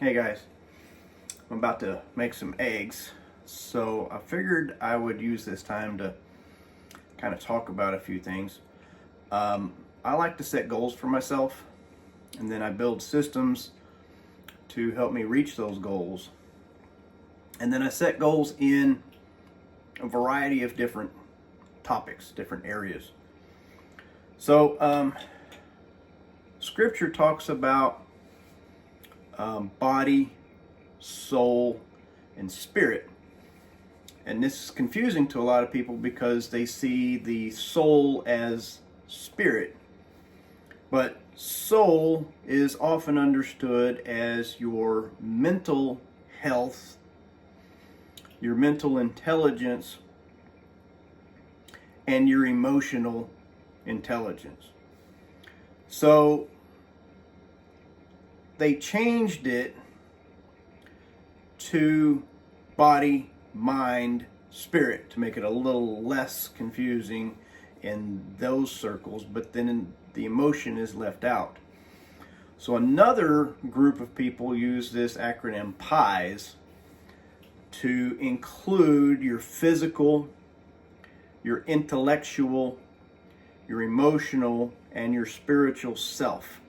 Hey guys, I'm about to make some eggs, so I figured I would use this time to kind of talk about a few things. I like to set goals for myself, and then I build systems to help me reach those goals. And then I set goals in a variety of different topics, different areas. So, Scripture talks about body, soul, and spirit. And this is confusing to a lot of people because they see the soul as spirit. But soul is often understood as your mental health, your mental intelligence, and your emotional intelligence. So they changed it to body, mind, spirit to make it a little less confusing in those circles, but then the emotion is left out. So another group of people use this acronym PIES to include your physical, your intellectual, your emotional, and your spiritual self.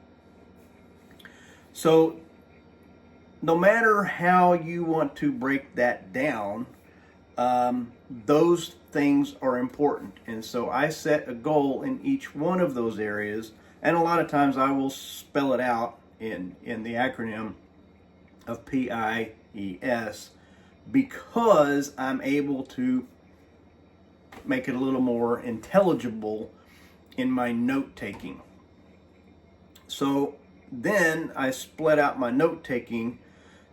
So no matter how you want to break that down, those things are important. And so I set a goal in each one of those areas. And a lot of times I will spell it out in the acronym of PIES because I'm able to make it a little more intelligible in my note taking. So then I split out my note taking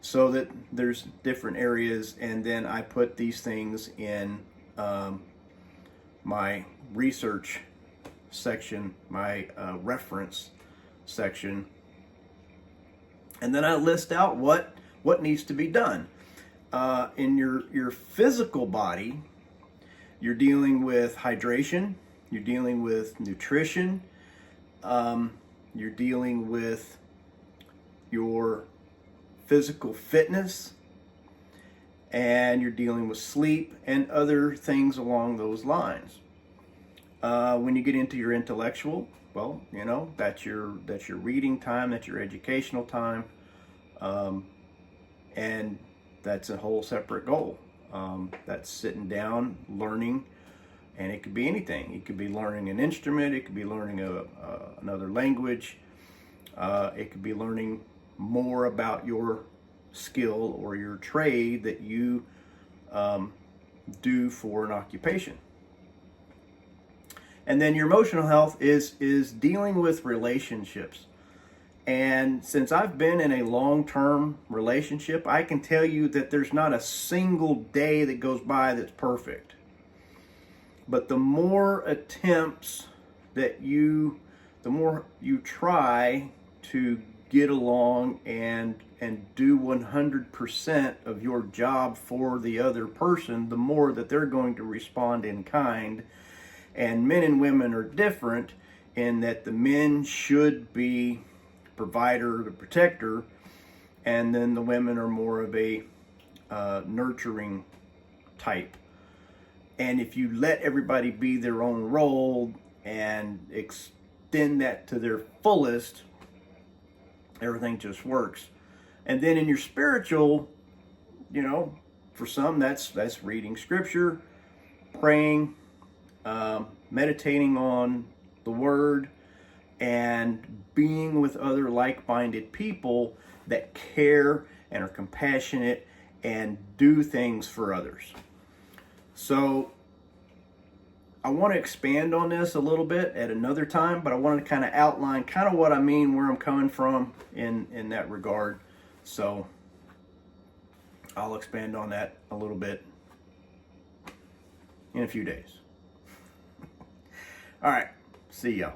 so that there's different areas, and then I put these things in my research section, my reference section, and then I list out what needs to be done. In your physical body, you're dealing with hydration, you're dealing with nutrition, you're dealing with your physical fitness, and you're dealing with sleep and other things along those lines. When you get into your intellectual, well, that's your reading time, that's your educational time, and that's a whole separate goal. That's sitting down, learning, and it could be anything. It could be learning an instrument, it could be learning another language, it could be learning more about your skill or your trade that you do for an occupation. And then your emotional health is dealing with relationships. And since I've been in a long-term relationship, I can tell you that there's not a single day that goes by that's perfect. But the more attempts the more you try to get along and do 100% of your job for the other person, the more that they're going to respond in kind. And men and women are different in that the men should be provider, the protector, and then the women are more of a nurturing type. And if you let everybody be their own role and extend that to their fullest, everything just works. And then in your spiritual, for some that's reading scripture, praying, meditating on the word, and being with other like-minded people that care and are compassionate and do things for others. So I want to expand on this a little bit at another time, but I want to kind of outline kind of what I mean, where I'm coming from in that regard. So I'll expand on that a little bit in a few days. All right, see ya.